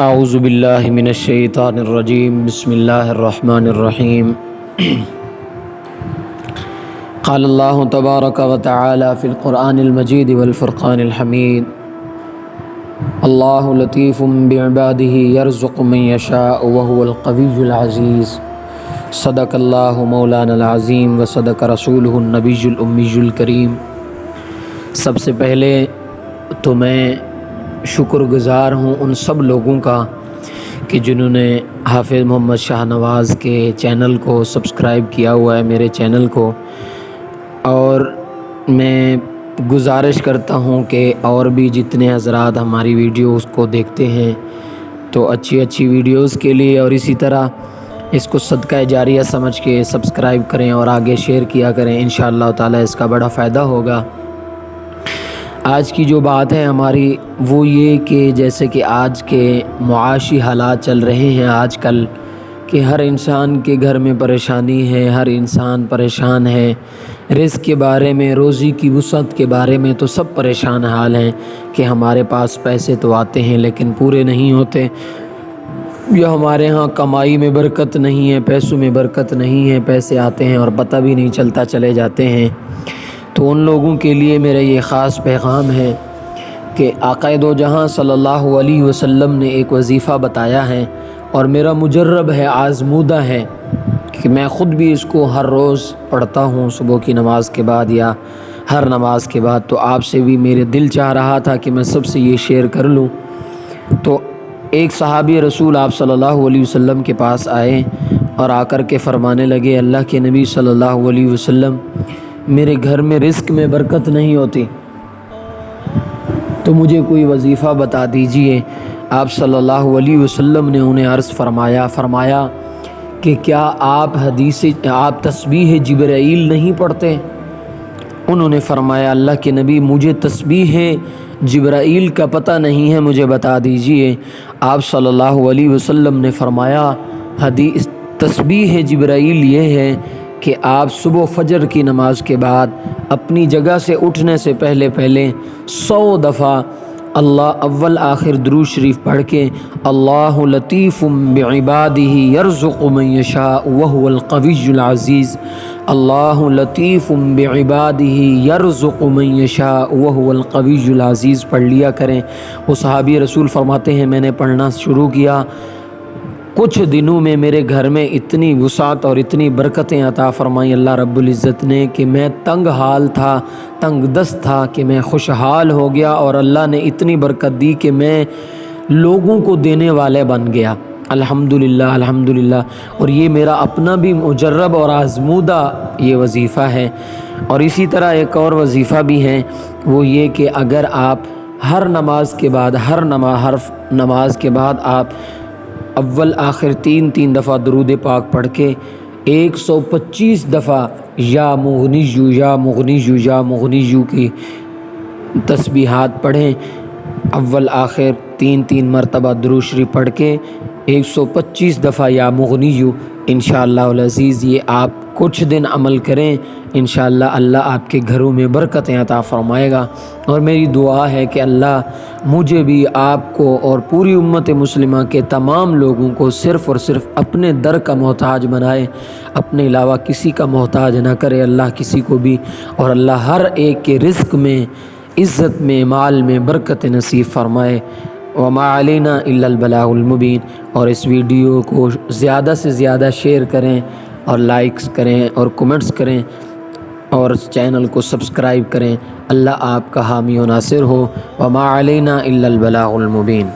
اعوذ باللہ من الشیطان الرجیم بسم اللہ الرحمن الرحیم قال اللہ تبارک و تعالی فی القرآن المجید والفرقان الحمید اللہ لطیف بعبادہ یرزق من یشاء وهو القوی العزیز صدق اللہ مولانا العظیم وصدق رسولہ النبی الامی الکریم۔ سب سے پہلے تو میں شکر گزار ہوں ان سب لوگوں کا کہ جنہوں نے حافظ محمد شاہ نواز کے چینل کو سبسکرائب کیا ہوا ہے، میرے چینل کو، اور میں گزارش کرتا ہوں کہ اور بھی جتنے حضرات ہماری ویڈیوز کو دیکھتے ہیں تو اچھی ویڈیوز کے لیے اور اسی طرح اس کو صدقہ جاریہ سمجھ کے سبسکرائب کریں اور آگے شیئر کیا کریں، انشاءاللہ تعالی اس کا بڑا فائدہ ہوگا۔ آج کی جو بات ہے ہماری وہ یہ کہ جیسے کہ آج کے معاشی حالات چل رہے ہیں آج کل، کہ ہر انسان کے گھر میں پریشانی ہے، ہر انسان پریشان ہے، رزق کے بارے میں، روزی کی وسعت کے بارے میں تو سب پریشان حال ہیں کہ ہمارے پاس پیسے تو آتے ہیں لیکن پورے نہیں ہوتے، یا ہمارے ہاں کمائی میں برکت نہیں ہے، پیسوں میں برکت نہیں ہے، پیسے آتے ہیں اور پتہ بھی نہیں چلتا چلے جاتے ہیں۔ تو ان لوگوں کے لیے میرا یہ خاص پیغام ہے کہ آقا دو جہاں صلی اللہ علیہ وسلم نے ایک وظیفہ بتایا ہے اور میرا مجرب ہے، آزمودہ ہے کہ میں خود بھی اس کو ہر روز پڑھتا ہوں صبح کی نماز کے بعد یا ہر نماز کے بعد، تو آپ سے بھی میرے دل چاہ رہا تھا کہ میں سب سے یہ شیئر کر لوں۔ تو ایک صحابی رسول آپ صلی اللہ علیہ وسلم کے پاس آئے اور آ کر کے فرمانے لگے، اللہ کے نبی صلی اللہ علیہ وسلم، میرے گھر میں رزق میں برکت نہیں ہوتی، تو مجھے کوئی وظیفہ بتا دیجئے۔ آپ صلی اللہ علیہ وسلم نے انہیں عرض فرمایا کہ کیا آپ تسبیح جبرائیل نہیں پڑھتے؟ انہوں نے فرمایا، اللہ کے نبی مجھے تسبیح جبرائیل کا پتہ نہیں ہے، مجھے بتا دیجئے۔ آپ صلی اللہ علیہ وسلم نے فرمایا، تسبیح جبرائیل یہ ہے کہ آپ صبح فجر کی نماز کے بعد اپنی جگہ سے اٹھنے سے پہلے 100 دفعہ اللہ اول آخر درود شریف پڑھ کے اللہ لطیف بعبادہ یرزق من یشاء وهو القوی العزیز، اللہ لطیف بعبادہ یرزق من یشاء وهو القوی العزیز پڑھ لیا کریں۔ وہ صحابی رسول فرماتے ہیں، میں نے پڑھنا شروع کیا، کچھ دنوں میں میرے گھر میں اتنی وسعت اور اتنی برکتیں عطا فرمائیں اللہ رب العزت نے کہ میں تنگ حال تھا، تنگ دست تھا، کہ میں خوشحال ہو گیا اور اللہ نے اتنی برکت دی کہ میں لوگوں کو دینے والے بن گیا۔ الحمدللہ الحمدللہ۔ اور یہ میرا اپنا بھی مجرب اور آزمودہ یہ وظیفہ ہے۔ اور اسی طرح ایک اور وظیفہ بھی ہے، وہ یہ کہ اگر آپ ہر نماز کے بعد ہر نماز کے بعد آپ اول آخر 3 دفعہ درود پاک پڑھ کے 125 دفعہ یا مغنیجو یا مغنیجو یا مغنیجو کی تسبیحات پڑھیں، اول آخر 3 مرتبہ درود شریف پڑھ کے 125 دفعہ یا مغنیجو، انشاءاللہ العزیز یہ آپ کچھ دن عمل کریں، انشاءاللہ اللہ آپ کے گھروں میں برکتیں عطا فرمائے گا۔ اور میری دعا ہے کہ اللہ مجھے بھی، آپ کو اور پوری امت مسلمہ کے تمام لوگوں کو صرف اور صرف اپنے در کا محتاج بنائے، اپنے علاوہ کسی کا محتاج نہ کرے اللہ کسی کو بھی، اور اللہ ہر ایک کے رزق میں، عزت میں، مال میں برکت نصیب فرمائے۔ وما علینا الا البلاغ المبین۔ اور اس ویڈیو کو زیادہ سے زیادہ شیئر کریں اور لائکس کریں اور کمنٹس کریں اور چینل کو سبسکرائب کریں۔ اللہ آپ کا حامی و ناصر ہو۔ وما علینا الا البلاغ المبین۔